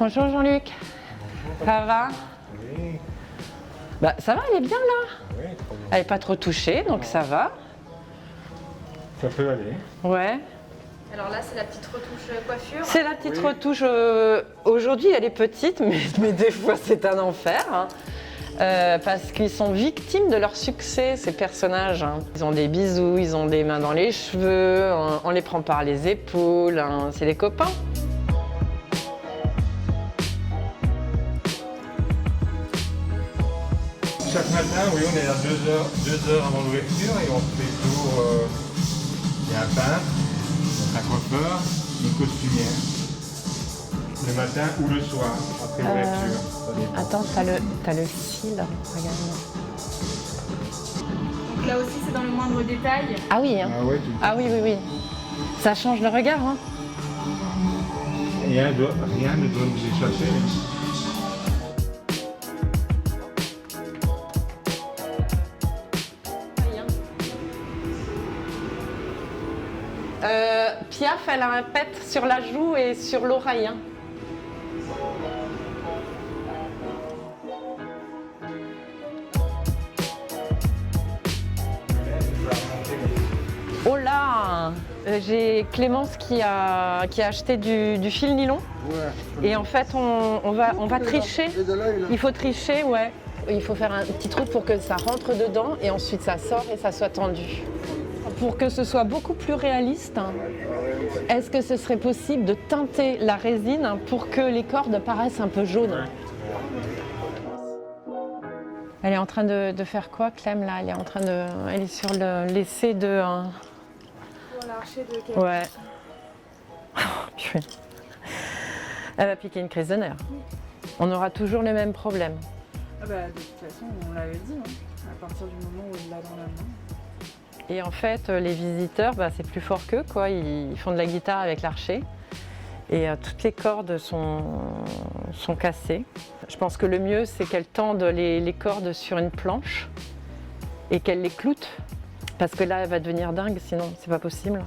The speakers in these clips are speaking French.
Bonjour Jean-Luc. Ça va? Oui. Bah ça va, elle est bien là. Oui, trop bien. Elle n'est pas trop touchée, donc ça va. Ça peut aller. Ouais. Alors là, c'est la petite retouche coiffure. C'est la petite Oui. retouche. Aujourd'hui, elle est petite, mais des fois, c'est un enfer. Hein. Parce qu'ils sont victimes de leur succès, ces personnages. Hein. Ils ont des bisous, ils ont des mains dans les cheveux, on les prend par les épaules, hein. C'est des copains. Chaque matin, oui, on est là 2 heures avant l'ouverture et on fait le tour. Il y a un peintre, un coiffeur, une costumière. Le matin ou le soir, après l'ouverture. Ça dépend. Attends, t'as le cil, regarde. Donc là aussi, c'est dans le moindre détail. Ah oui, hein. Ah ouais, tout le temps. Ah oui, oui, oui. Ça change le regard, hein. Rien ne doit nous échapper. Piaf, elle a un pet sur la joue et sur l'oreille. Hein. Oh là, j'ai Clémence qui a acheté du fil nylon. Ouais. Et en fait, on va tricher. Il faut tricher, ouais. Il faut faire un petit trou pour que ça rentre dedans et ensuite ça sort et ça soit tendu. Pour que ce soit beaucoup plus réaliste, est-ce que ce serait possible de teinter la résine pour que les cordes paraissent un peu jaunes? Elle est en train de faire quoi, Clem, là? Elle est sur l'essai de... Pour l'archer de quel... Ouais. Purée. Elle va piquer une crise de nerfs. On aura toujours le même problème. Ah bah, de toute façon, on l'avait dit, hein, à partir du moment où il l'a dans la main. Et en fait, les visiteurs, c'est plus fort qu'eux, quoi. Ils font de la guitare avec l'archer. Et toutes les cordes sont cassées. Je pense que le mieux, c'est qu'elle tende les cordes sur une planche et qu'elle les cloute. Parce que là, elle va devenir dingue, sinon, c'est pas possible.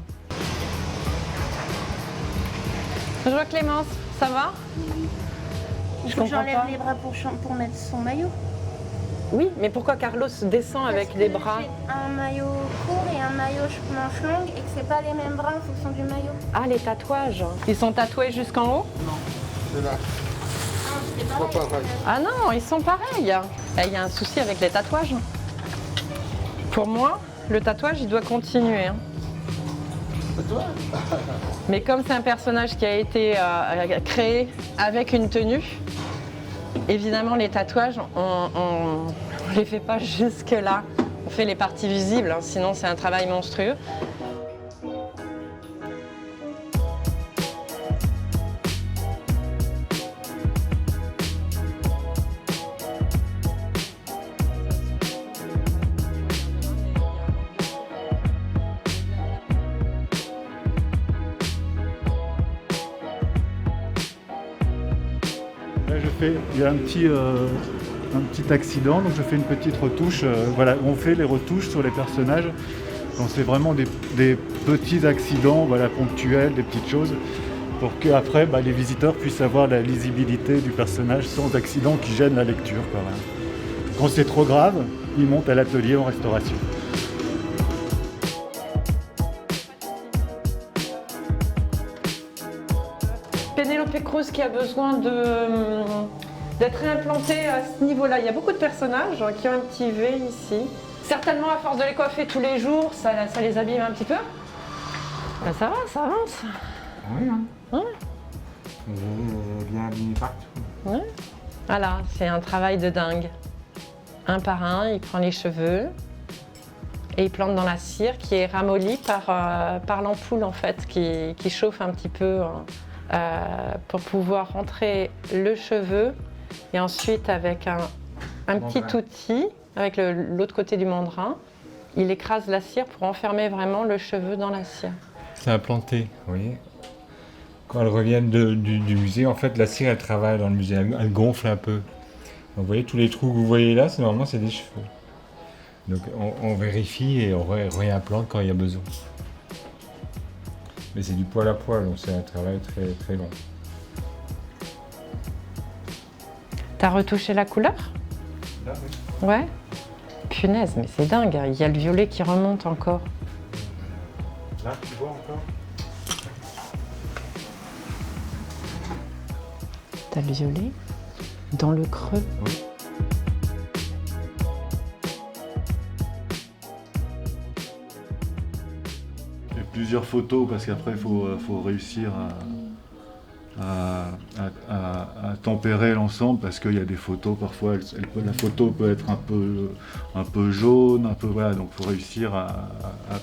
Bonjour Clémence, ça va? Il faut que j'enlève les bras pour mettre son maillot. Oui, mais pourquoi Carlos descend avec Parce des que bras? j'ai un maillot court et un maillot manche longue et que c'est pas les mêmes bras en fonction du maillot. Ah, les tatouages. Ils sont tatoués jusqu'en haut? C'est là. C'est Pas pareil. Ah non, ils sont pareils. Il y a un souci avec les tatouages. Pour moi, le tatouage, il doit continuer. Hein. Mais comme c'est un personnage qui a été créé avec une tenue, évidemment, les tatouages, on ne les fait pas jusque-là. On fait les parties visibles, hein, sinon c'est un travail monstrueux. Là, il y a un petit accident, donc je fais une petite retouche. Voilà, on fait les retouches sur les personnages quand c'est vraiment des petits accidents, voilà, ponctuels, des petites choses, pour qu'après les visiteurs puissent avoir la lisibilité du personnage sans accident qui gêne la lecture. Quand même. Quand c'est trop grave, ils montent à l'atelier en restauration. Pénélope Cruz qui a besoin d'être réimplantée à ce niveau-là. Il y a beaucoup de personnages qui ont un petit V ici. Certainement, à force de les coiffer tous les jours, ça les abîme un petit peu. Ça va, ça avance. Oui, hein. Ouais. Il est bien abîmé partout. Ouais. Voilà, c'est un travail de dingue. Un par un, il prend les cheveux et il plante dans la cire qui est ramollie par l'ampoule en fait, qui chauffe un petit peu pour pouvoir rentrer le cheveu. Et ensuite, avec un petit outil, avec l'autre côté du mandrin, il écrase la cire pour enfermer vraiment le cheveu dans la cire. C'est implanté, vous voyez. Quand elles reviennent du musée, en fait, la cire, elle travaille dans le musée, elle gonfle un peu. Donc, vous voyez, tous les trous que vous voyez là, normalement, c'est des cheveux. Donc, on vérifie et on réimplante quand il y a besoin. Mais c'est du poil à poil, donc c'est un travail très, très long. T'as retouché la couleur? Là, oui. Ouais. Punaise, mais c'est dingue, il y a le violet qui remonte encore. Là, tu vois encore? T'as le violet dans le creux. Oui. Il y a plusieurs photos parce qu'après il faut réussir à tempérer l'ensemble parce qu'il y a des photos parfois, la photo peut être un peu jaune, un peu voilà, donc il faut réussir à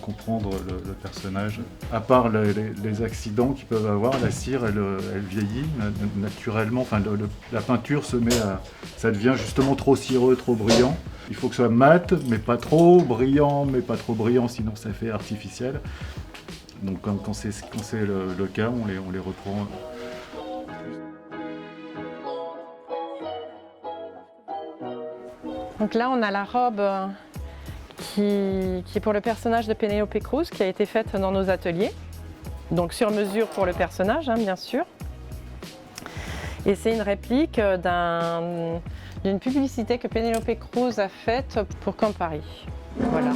comprendre le personnage. À part les accidents qu'ils peuvent avoir, la cire elle vieillit naturellement, enfin la peinture ça devient justement trop cireux, trop brillant. Il faut que ce soit mat, mais pas trop brillant, sinon ça fait artificiel. Donc quand c'est le cas, on les reprend. Donc là, on a la robe qui est pour le personnage de Penélope Cruz, qui a été faite dans nos ateliers. Donc sur mesure pour le personnage, hein, bien sûr. Et c'est une réplique d'une publicité que Penélope Cruz a faite pour Campari. Voilà.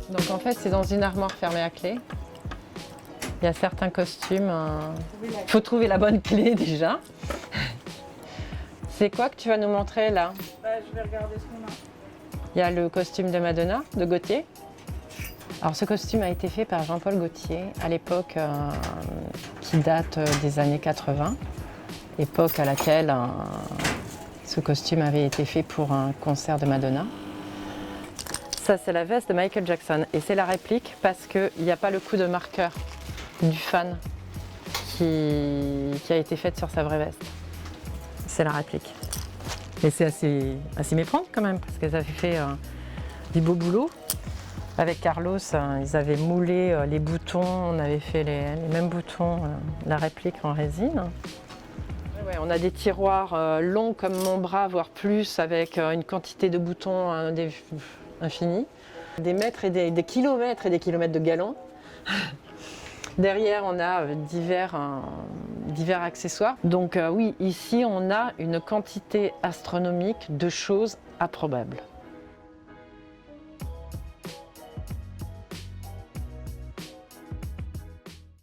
Donc en fait, c'est dans une armoire fermée à clé. Il y a certains costumes. Il faut trouver la bonne clé déjà. C'est quoi que tu vas nous montrer là? Je vais regarder ce qu'on a. Il y a le costume de Madonna, de Gautier. Alors ce costume a été fait par Jean-Paul Gaultier à l'époque qui date des années 80. Époque à laquelle ce costume avait été fait pour un concert de Madonna. Ça, c'est la veste de Michael Jackson et c'est la réplique parce qu'il n'y a pas le coup de marqueur du fan qui a été faite sur sa vraie veste. C'est la réplique. Et c'est assez méprendre quand même parce qu'elles avaient fait du beau boulot. Avec Carlos, ils avaient moulé les boutons, on avait fait les mêmes boutons, la réplique en résine. Ouais, on a des tiroirs longs comme mon bras, voire plus, avec une quantité de boutons infinie. Des mètres et des kilomètres de galons. Derrière, on a divers accessoires. Donc oui, ici, on a une quantité astronomique de choses improbables.